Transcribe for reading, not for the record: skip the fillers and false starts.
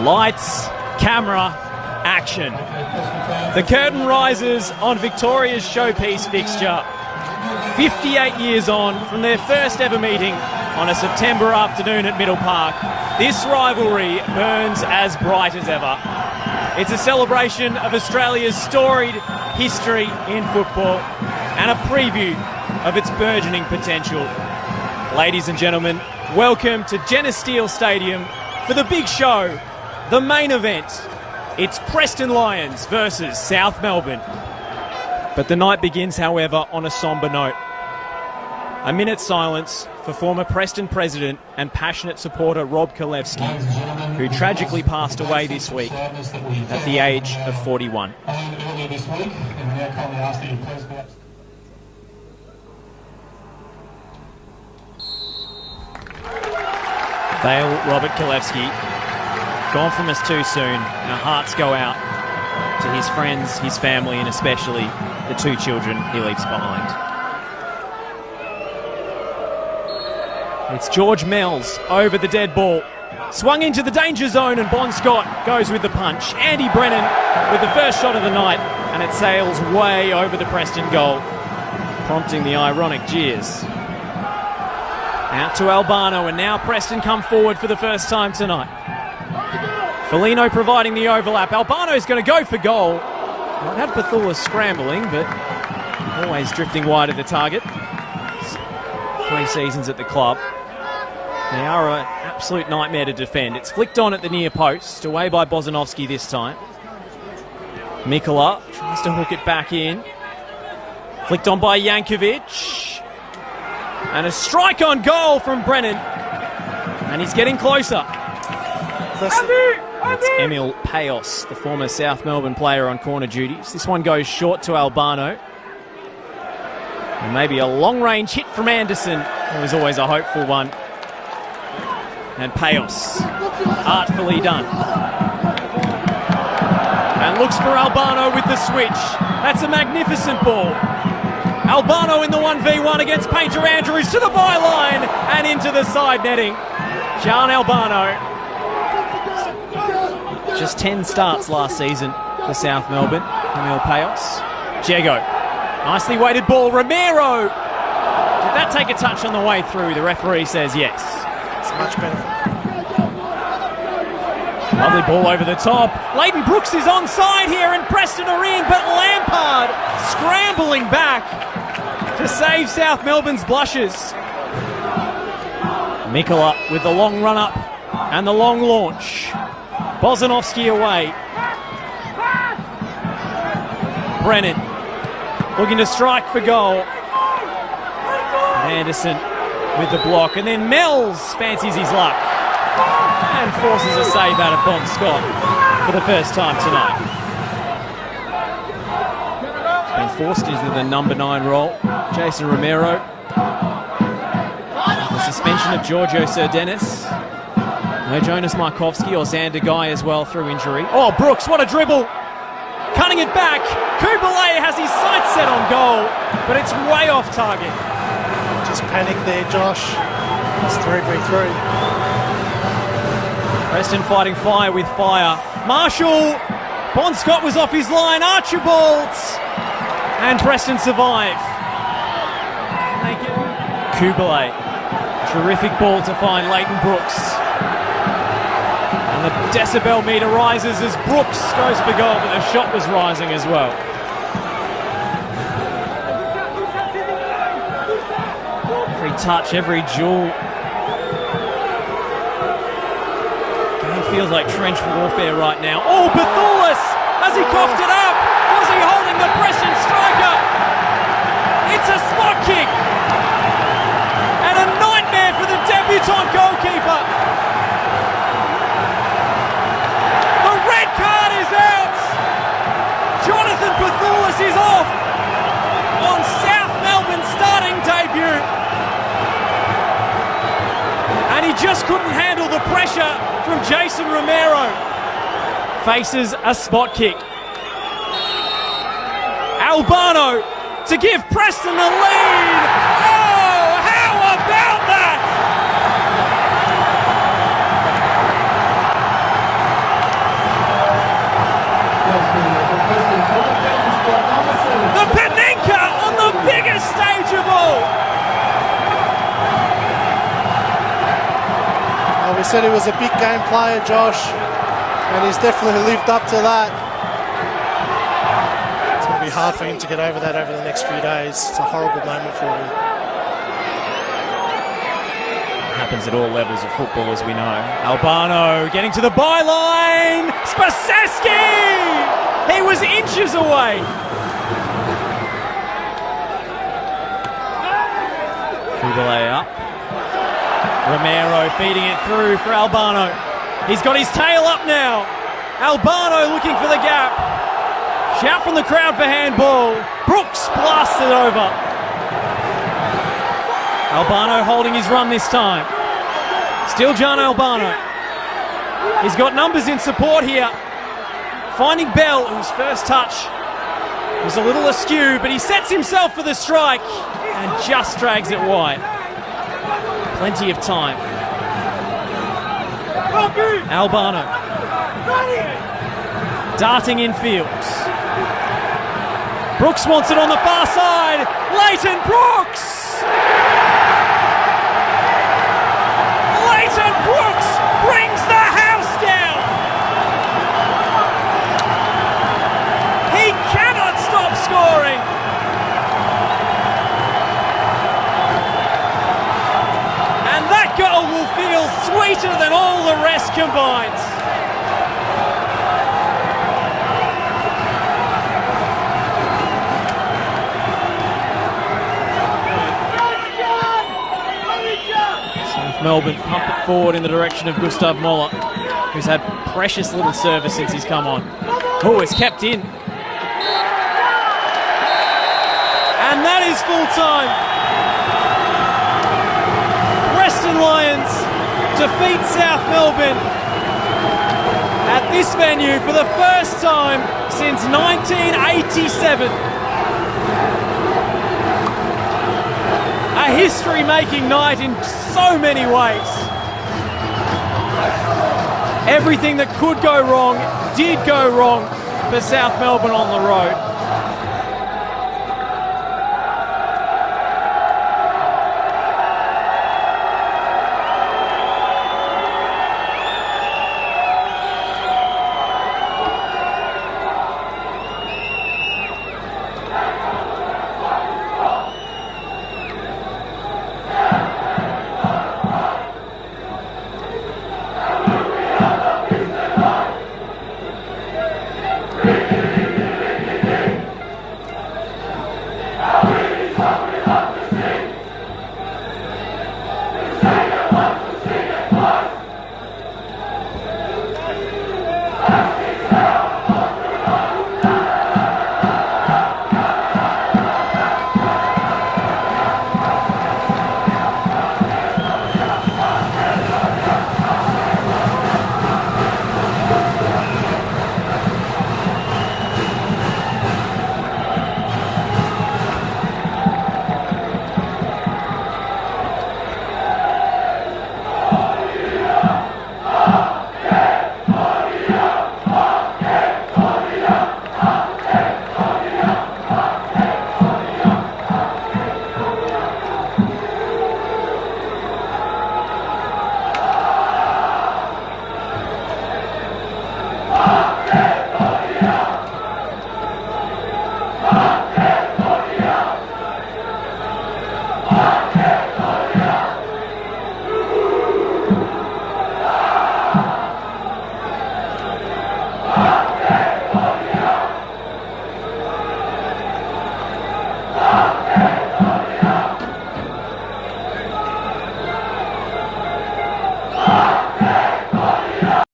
Lights, camera, action. The curtain rises on Victoria's showpiece fixture. 58 years on from their first ever meeting on a September afternoon at Middle Park, this rivalry burns as bright as ever. It's a celebration of Australia's storied history in football and a preview of its burgeoning potential. Ladies and gentlemen, welcome to Geneseo Stadium for the big show, the main event. It's Preston Lions versus South Melbourne. But the night begins, however, on a sombre note. A minute's silence for former Preston president and passionate supporter Rob Kalevsky, who tragically passed away this week at the age of 41. Fail Robert Kalevsky, gone from us too soon. Our hearts go out to his friends, his family, and especially the two children he leaves behind. It's George Mells over the dead ball. Swung into the danger zone and Bon Scott goes with the punch. Andy Brennan with the first shot of the night, and it sails way over the Preston goal, prompting the ironic jeers. Out to Albano, and now Preston come forward for the first time tonight. Foligno providing the overlap. Albano's going to go for goal. Well, had Bethula scrambling, but always drifting wide of the target. 3 seasons at the club. They are an absolute nightmare to defend. It's flicked on at the near post, away by Bozanovski this time. Mikola tries to hook it back in. Flicked on by Jankovic. And a strike on goal from Brennan. And he's getting closer. It's Emil Payos, the former South Melbourne player on corner duties. This one goes short to Albano. And maybe a long-range hit from Anderson. It was always a hopeful one. And Payos, artfully done. And looks for Albano with the switch. That's a magnificent ball. Albano in the 1v1 against Painter Andrews to the byline and into the side netting. Gian Albano. Just 10 starts last season for South Melbourne. Emil Payos. Diego. Nicely weighted ball. Romero. Did that take a touch on the way through? The referee says yes. It's much better. Lovely ball over the top. Lleyton Brooks is onside here and Preston are in, but Lampard scrambling back to save South Melbourne's blushes. Mikola with the long run-up and the long launch. Bozanovski away. Brennan looking to strike for goal. Anderson with the block, and then Mells fancies his luck and forces a save out of Bon Scott for the first time tonight. Been forced into the number 9 role. Jason Romero. The suspension of Giorgio Serdenis. No Jonas Markovski or Xander Guy as well through injury. Oh, Brooks, what a dribble! Cutting it back. Kubalay has his sights set on goal, but it's way off target. Just panic there, Josh. It's 3v3. Preston fighting fire with fire. Marshall. Bon Scott was off his line. Archibald. And Preston survive. Kubalay. Terrific ball to find Lleyton Brooks. And the decibel meter rises as Brooks goes for goal, but the shot was rising as well. Every touch, every jewel. Game feels like trench warfare right now. Oh, Bethulis! Has he coughed it up? Was he holding the Preston striker? It's a spot kick! And a nightmare for the debutant goalkeeper! The red card is out! Jonathan Bethulis is off on South Melbourne's starting debut. And he just couldn't handle the pressure from Jason Romero. Faces a spot kick. Albano to give Preston the lead. Oh, how about that? said, he was a big game player, Josh, and he's definitely lived up to that. It's going to be hard for him to get over that over the next few days. It's a horrible moment for him. Happens at all levels of football, as we know. Albano getting to the byline. Spaseski! He was inches away. Kubale up. Romero feeding it through for Albano. He's got his tail up now. Albano looking for the gap. Shout from the crowd for handball. Brooks blasted over. Albano holding his run this time. Still Gian Albano. He's got numbers in support here. Finding Bell, whose first touch was a little askew, but he sets himself for the strike and just drags it wide. Plenty of time. Albano. Darting in fields. Brooks wants it on the far side. Lleyton Brooks! Lleyton Brooks brings the house down! He cannot stop scoring! And that goal will feel sweeter than all the rest combined. Melbourne pump it forward in the direction of Gustav Moller, who's had precious little service since he's come on. Oh, it's kept in. And that is full time. Preston Lions defeat South Melbourne at this venue for the first time since 1987. A history-making night in so many ways. Everything that could go wrong did go wrong for South Melbourne on the road.